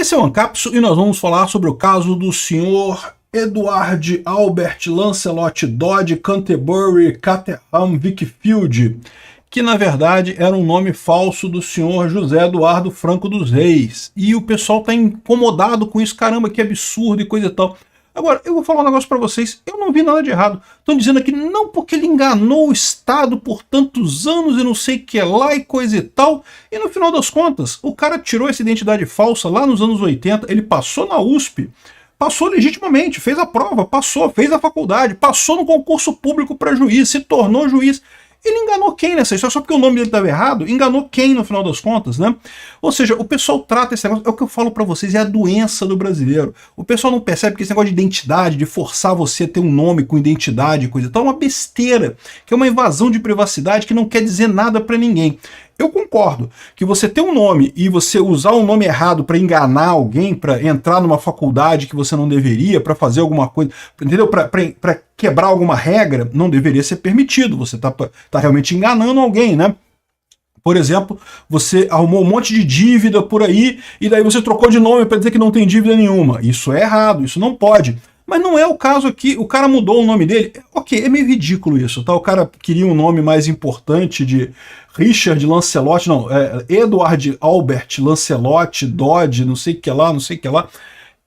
Esse é o Ancapso e nós vamos falar sobre o caso do senhor Edward Albert Lancelot Dodge Canterbury Caterham Wickfield, que na verdade era um nome falso do senhor José Eduardo Franco dos Reis. E o pessoal tá incomodado com isso, caramba, que absurdo e coisa e tal. Agora, eu vou falar um negócio para vocês, eu não vi nada de errado. Estão dizendo aqui, não, porque ele enganou o Estado por tantos anos e não sei o que lá e coisa e tal. E no final das contas, o cara tirou essa identidade falsa lá nos anos 80, ele passou na USP, passou legitimamente, fez a prova, passou, fez a faculdade, passou no concurso público para juiz, se tornou juiz. Ele enganou quem nessa história? Só porque o nome dele estava errado? Enganou quem no final das contas, né? Ou seja, o pessoal trata esse negócio, é o que eu falo para vocês, é a doença do brasileiro. O pessoal não percebe que esse negócio de identidade, de forçar você a ter um nome com identidade e coisa e tal, é uma besteira, que é uma invasão de privacidade que não quer dizer nada para ninguém. Eu concordo que você ter um nome e você usar um nome errado para enganar alguém, para entrar numa faculdade que você não deveria, para fazer alguma coisa, entendeu? Para quebrar alguma regra, não deveria ser permitido. Você tá realmente enganando alguém, né? Por exemplo, você arrumou um monte de dívida por aí e daí você trocou de nome para dizer que não tem dívida nenhuma. Isso é errado, isso não pode. Mas não é o caso aqui, o cara mudou o nome dele. Ok, é meio ridículo isso, tá? O cara queria um nome mais importante de Richard Lancelot, não, Edward Albert Lancelot Dodge, não sei o que lá, não sei o que lá.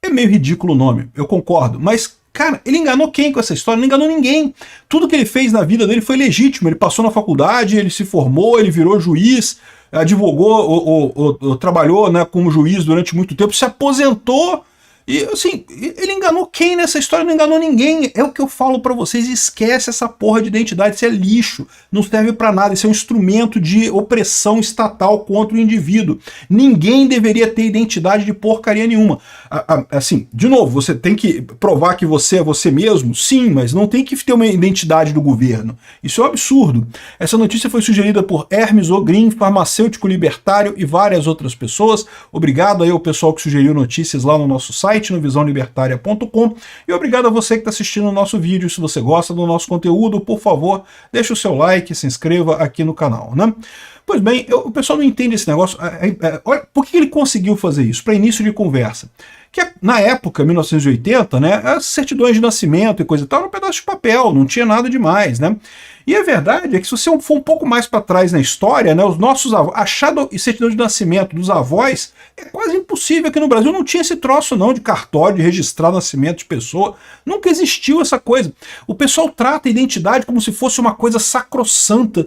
É meio ridículo o nome, eu concordo, mas cara, ele enganou quem com essa história? Não enganou ninguém. Tudo que ele fez na vida dele foi legítimo. Ele passou na faculdade, ele se formou, ele virou juiz, advogou, ou trabalhou, né, como juiz durante muito tempo, se aposentou. E assim, ele enganou quem nessa história? Não enganou ninguém. É o que eu falo pra vocês, esquece essa porra de identidade, isso é lixo, não serve pra nada, isso é um instrumento de opressão estatal contra o indivíduo. Ninguém deveria ter identidade de porcaria nenhuma. Assim, de novo, você tem que provar que você é você mesmo? Sim, mas não tem que ter uma identidade do governo. Isso é um absurdo. Essa notícia foi sugerida por Hermes Ogrin, farmacêutico libertário e várias outras pessoas. Obrigado aí ao pessoal que sugeriu notícias lá no nosso site, no visãolibertaria.com, e obrigado a você que está assistindo o nosso vídeo. Se você gosta do nosso conteúdo, por favor, deixe o seu like, se inscreva aqui no canal, né? Pois bem, o pessoal não entende esse negócio. Olha, por que ele conseguiu fazer isso? Para início de conversa. Que na época, 1980, né, as certidões de nascimento e coisa e tal, era um pedaço de papel, não tinha nada demais, né? E a verdade é que se você for um pouco mais para trás na história, né, os nossos avós, achar certidão de nascimento dos avós é quase impossível. Aqui no Brasil não tinha esse troço não de cartório, de registrar nascimento de pessoa, nunca existiu essa coisa. O pessoal trata a identidade como se fosse uma coisa sacrossanta.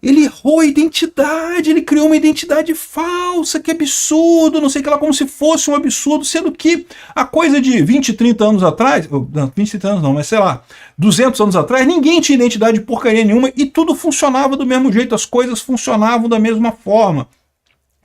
Ele errou a identidade, ele criou uma identidade falsa, que absurdo, não sei o que lá, como se fosse um absurdo, sendo que a coisa de 20, 30 anos atrás, não, 20, 30 anos não, mas sei lá, 200 anos atrás, ninguém tinha identidade de porcaria nenhuma e tudo funcionava do mesmo jeito, as coisas funcionavam da mesma forma.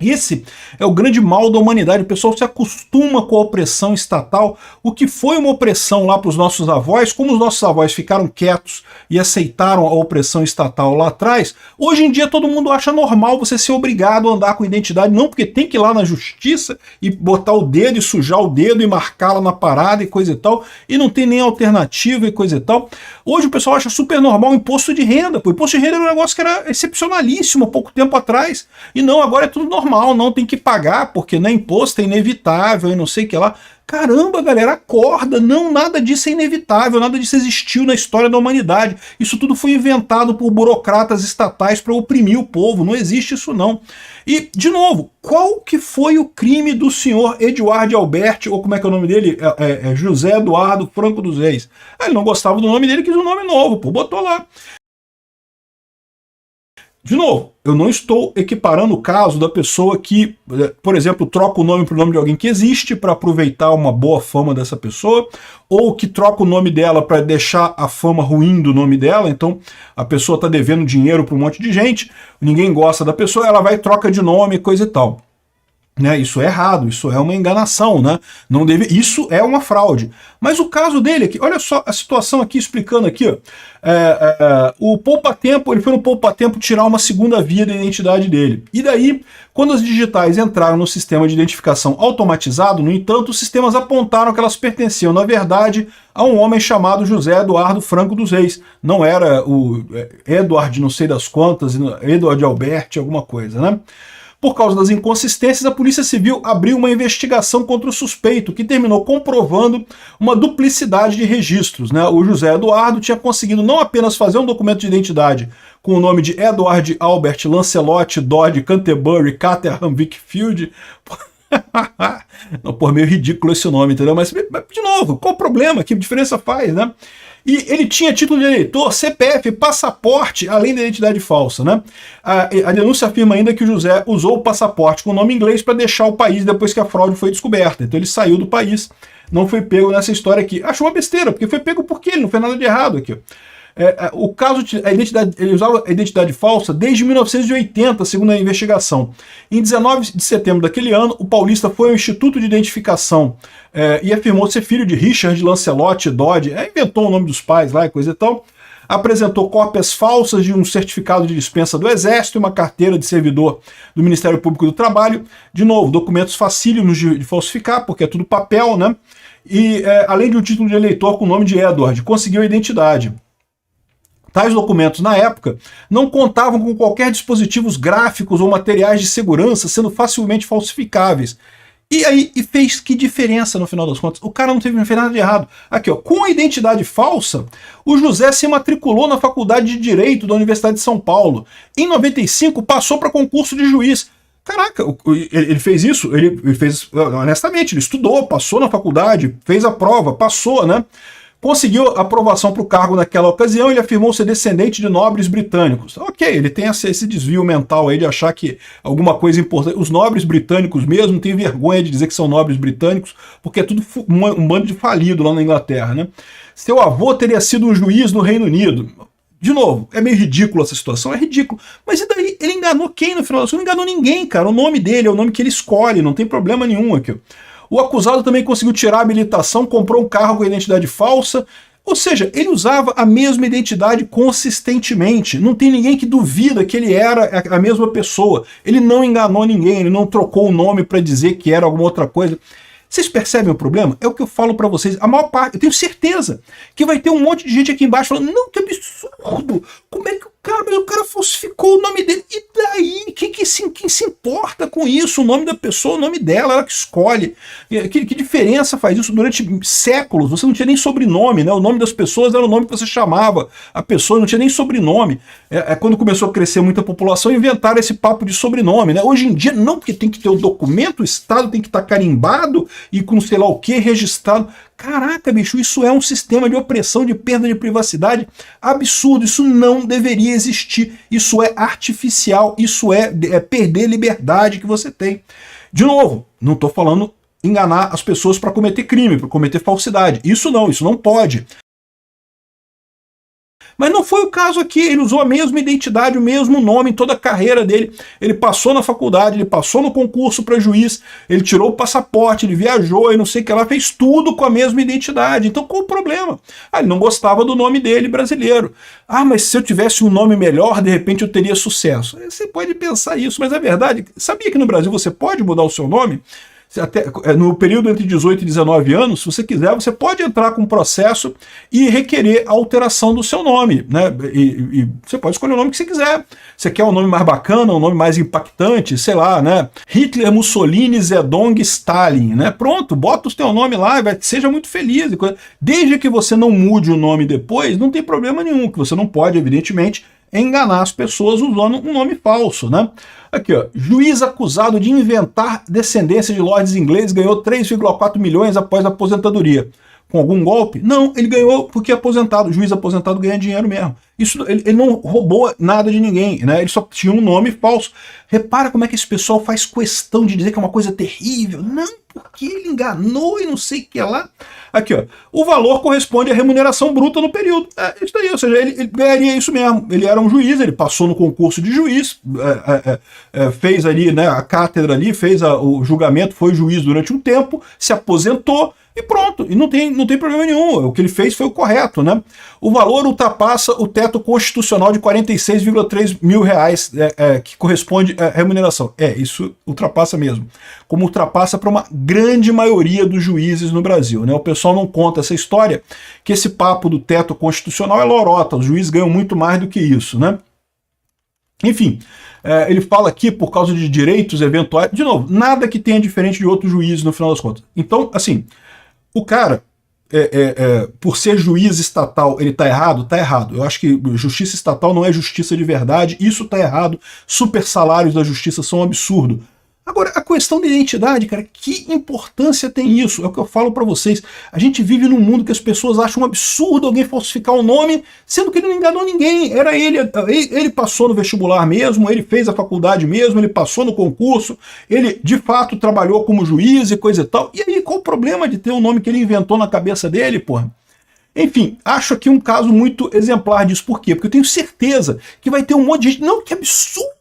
Esse é o grande mal da humanidade, o pessoal se acostuma com a opressão estatal, o que foi uma opressão lá para os nossos avós, como os nossos avós ficaram quietos e aceitaram a opressão estatal lá atrás, hoje em dia todo mundo acha normal você ser obrigado a andar com identidade, não porque tem que ir lá na justiça e botar o dedo e sujar o dedo e marcá-la na parada e coisa e tal, e não tem nem alternativa e coisa e tal. Hoje o pessoal acha super normal o imposto de renda, o imposto de renda era um negócio que era excepcionalíssimo há pouco tempo atrás, e não, agora é tudo normal. Não tem que pagar, porque não é imposto, é inevitável e não sei o que lá. Caramba, galera, acorda, não, nada disso é inevitável, nada disso existiu na história da humanidade. Isso tudo foi inventado por burocratas estatais para oprimir o povo, não existe isso não. E, de novo, qual que foi o crime do senhor Edward Albert, ou como é que é o nome dele? José Eduardo Franco dos Reis. Ele não gostava do nome dele, quis um nome novo, pô, botou lá. De novo, eu não estou equiparando o caso da pessoa que, por exemplo, troca o nome para o nome de alguém que existe para aproveitar uma boa fama dessa pessoa, ou que troca o nome dela para deixar a fama ruim do nome dela. Então a pessoa está devendo dinheiro para um monte de gente, ninguém gosta da pessoa, ela vai e troca de nome, coisa e tal. Né, isso é errado, isso é uma enganação, né? Não deve, isso é uma fraude. Mas o caso dele aqui, olha só a situação aqui, explicando aqui, ó, o poupa-tempo, ele foi no poupa-tempo tirar uma segunda via da identidade dele. E daí, quando as digitais entraram no sistema de identificação automatizado, no entanto, os sistemas apontaram que elas pertenciam, na verdade, a um homem chamado José Eduardo Franco dos Reis. Não era o Edward não sei das quantas, Edward Albert, alguma coisa, né? Por causa das inconsistências, a Polícia Civil abriu uma investigação contra o suspeito, que terminou comprovando uma duplicidade de registros, né? O José Eduardo tinha conseguido não apenas fazer um documento de identidade com o nome de Edward Albert Lancelot Dodge Canterbury Caterham Wickfield. Não, pô, meio ridículo esse nome, entendeu? Mas, de novo, qual o problema? Que diferença faz, né? E ele tinha título de eleitor, CPF, passaporte, além da identidade falsa, né? A denúncia afirma ainda que o José usou o passaporte com o nome inglês para deixar o país depois que a fraude foi descoberta. Então ele saiu do país, não foi pego nessa história aqui. Achou uma besteira, porque foi pego por quê? Ele não fez nada de errado aqui. O caso, ele usava a identidade falsa desde 1980, segundo a investigação. Em 19 de setembro daquele ano, o paulista foi ao Instituto de Identificação e afirmou ser filho de Richard Lancelot Dodge, inventou o nome dos pais lá e coisa e tal, apresentou cópias falsas de um certificado de dispensa do Exército e uma carteira de servidor do Ministério Público do Trabalho, de novo, documentos facílimos de falsificar, porque é tudo papel, né? E além de um título de eleitor com o nome de Edward, conseguiu a identidade. Tais documentos, na época, não contavam com qualquer dispositivos gráficos ou materiais de segurança, sendo facilmente falsificáveis. E fez que diferença no final das contas? O cara não fez nada de errado. Aqui, ó, com a identidade falsa, o José se matriculou na Faculdade de Direito da Universidade de São Paulo. Em 95, passou para concurso de juiz. Caraca, ele fez isso, ele fez, honestamente, ele estudou, passou na faculdade, fez a prova, passou, né? Conseguiu aprovação para o cargo naquela ocasião, ele afirmou ser descendente de nobres britânicos. Ok, ele tem esse desvio mental aí de achar que alguma coisa importante... Os nobres britânicos mesmo têm vergonha de dizer que são nobres britânicos, porque é tudo um bando de falido lá na Inglaterra, né? Seu avô teria sido um juiz no Reino Unido. De novo, é meio ridículo essa situação, é ridículo. Mas e daí? Ele enganou quem no final das contas? Não enganou ninguém, cara. O nome dele é o nome que ele escolhe, não tem problema nenhum aqui. O acusado também conseguiu tirar a habilitação, comprou um carro com identidade falsa, ou seja, ele usava a mesma identidade consistentemente. Não tem ninguém que duvida que ele era a mesma pessoa. Ele não enganou ninguém, ele não trocou o nome para dizer que era alguma outra coisa. Vocês percebem o problema? É o que eu falo para vocês. A maior parte, eu tenho certeza que vai ter um monte de gente aqui embaixo falando, não, que absurdo! Como é que o cara falsificou o nome dele? E daí? Quem se importa com isso? O nome da pessoa, o nome dela, ela que escolhe. Que diferença faz isso? Durante séculos, você não tinha nem sobrenome, né? O nome das pessoas era o nome que você chamava. A pessoa não tinha nem sobrenome. Quando começou a crescer muita população, inventaram esse papo de sobrenome, né? Hoje em dia, não, porque tem que ter o documento, o Estado tem que estar carimbado e com sei lá o que registrado. Caraca, bicho, isso é um sistema de opressão, de perda de privacidade absurdo. Isso não deveria existir. Isso é artificial. Isso é perder a liberdade que você tem. De novo, não estou falando enganar as pessoas para cometer crime, para cometer falsidade. Isso não pode. Mas não foi o caso aqui, ele usou a mesma identidade, o mesmo nome em toda a carreira dele. Ele passou na faculdade, ele passou no concurso para juiz, ele tirou o passaporte, ele viajou e não sei o que lá, fez tudo com a mesma identidade. Então qual o problema? Ele não gostava do nome dele brasileiro. Mas se eu tivesse um nome melhor, de repente eu teria sucesso. Você pode pensar isso, mas é verdade. Sabia que no Brasil você pode mudar o seu nome? Até, no período entre 18 e 19 anos, se você quiser, você pode entrar com um processo e requerer a alteração do seu nome, né? E você pode escolher o nome que você quiser. Você quer um nome mais bacana, um nome mais impactante, sei lá, né? Hitler, Mussolini, Zedong, Stalin, né? Pronto, bota o seu nome lá, seja muito feliz. Desde que você não mude o nome depois, não tem problema nenhum, que você não pode, evidentemente, enganar as pessoas usando um nome falso, né? Aqui, ó, juiz acusado de inventar descendência de lords ingleses ganhou 3,4 milhões após a aposentadoria. Com algum golpe? Não, ele ganhou porque aposentado, o juiz aposentado ganha dinheiro mesmo. Ele não roubou nada de ninguém, né? Ele só tinha um nome falso. Repara como é que esse pessoal faz questão de dizer que é uma coisa terrível. Não, porque ele enganou e não sei o que lá. Aqui, ó, o valor corresponde à remuneração bruta no período. Isso daí, ou seja, ele ganharia isso mesmo. Ele era um juiz, ele passou no concurso de juiz, fez ali, né, a cátedra ali, fez o julgamento, foi juiz durante um tempo, se aposentou, e pronto, e não tem problema nenhum, o que ele fez foi o correto, né? O valor ultrapassa o teto constitucional de 46,3 mil reais, que corresponde à remuneração. Isso ultrapassa mesmo, como ultrapassa para uma grande maioria dos juízes no Brasil, né? O pessoal não conta essa história, que esse papo do teto constitucional é lorota, os juízes ganham muito mais do que isso, né? Enfim, ele fala aqui por causa de direitos eventuais. De novo, nada que tenha diferente de outros juízes no final das contas. Então, assim, o cara, por ser juiz estatal, ele tá errado? Tá errado. Eu acho que justiça estatal não é justiça de verdade, isso tá errado. Super salários da justiça são um absurdo. Agora, a questão da identidade, cara, que importância tem isso? É o que eu falo pra vocês. A gente vive num mundo que as pessoas acham um absurdo alguém falsificar o nome, sendo que ele não enganou ninguém. Era ele passou no vestibular mesmo, ele fez a faculdade mesmo, ele passou no concurso, ele de fato trabalhou como juiz e coisa e tal. E aí, qual o problema de ter o nome que ele inventou na cabeça dele, porra? Enfim, acho aqui um caso muito exemplar disso. Por quê? Porque eu tenho certeza que vai ter um monte de gente. Não, que absurdo!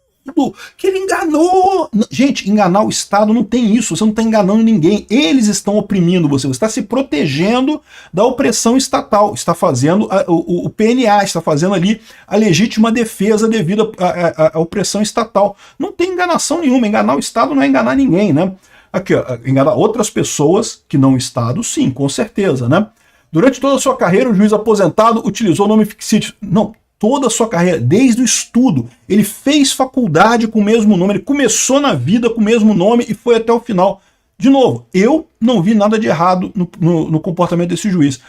Que ele enganou. Gente, enganar o Estado não tem isso, você não está enganando ninguém, eles estão oprimindo você está se protegendo da opressão estatal, está fazendo o PNA, está fazendo ali a legítima defesa devido à opressão estatal. Não tem enganação nenhuma, enganar o Estado não é enganar ninguém, né? Aqui, ó, enganar outras pessoas que não o Estado, sim, com certeza, né? Durante toda a sua carreira, o juiz aposentado utilizou o nome fictício. Não, toda a sua carreira, desde o estudo. Ele fez faculdade com o mesmo nome, ele começou na vida com o mesmo nome e foi até o final. De novo, eu não vi nada de errado no comportamento desse juiz.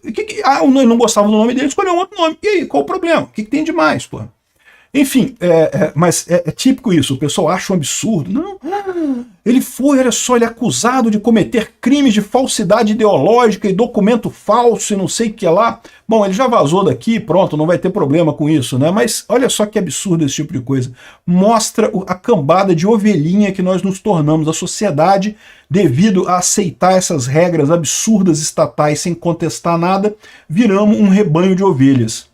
Ele não gostava do nome dele, escolheu um outro nome. E aí, qual o problema? O que tem de mais, pô? Enfim, mas é típico isso, o pessoal acha um absurdo. Não, ele foi, olha só, ele é acusado de cometer crimes de falsidade ideológica e documento falso e não sei o que lá. Bom, ele já vazou daqui, pronto, não vai ter problema com isso, né? Mas olha só que absurdo esse tipo de coisa. Mostra a cambada de ovelhinha que nós nos tornamos. A sociedade, devido a aceitar essas regras absurdas estatais sem contestar nada, viramos um rebanho de ovelhas.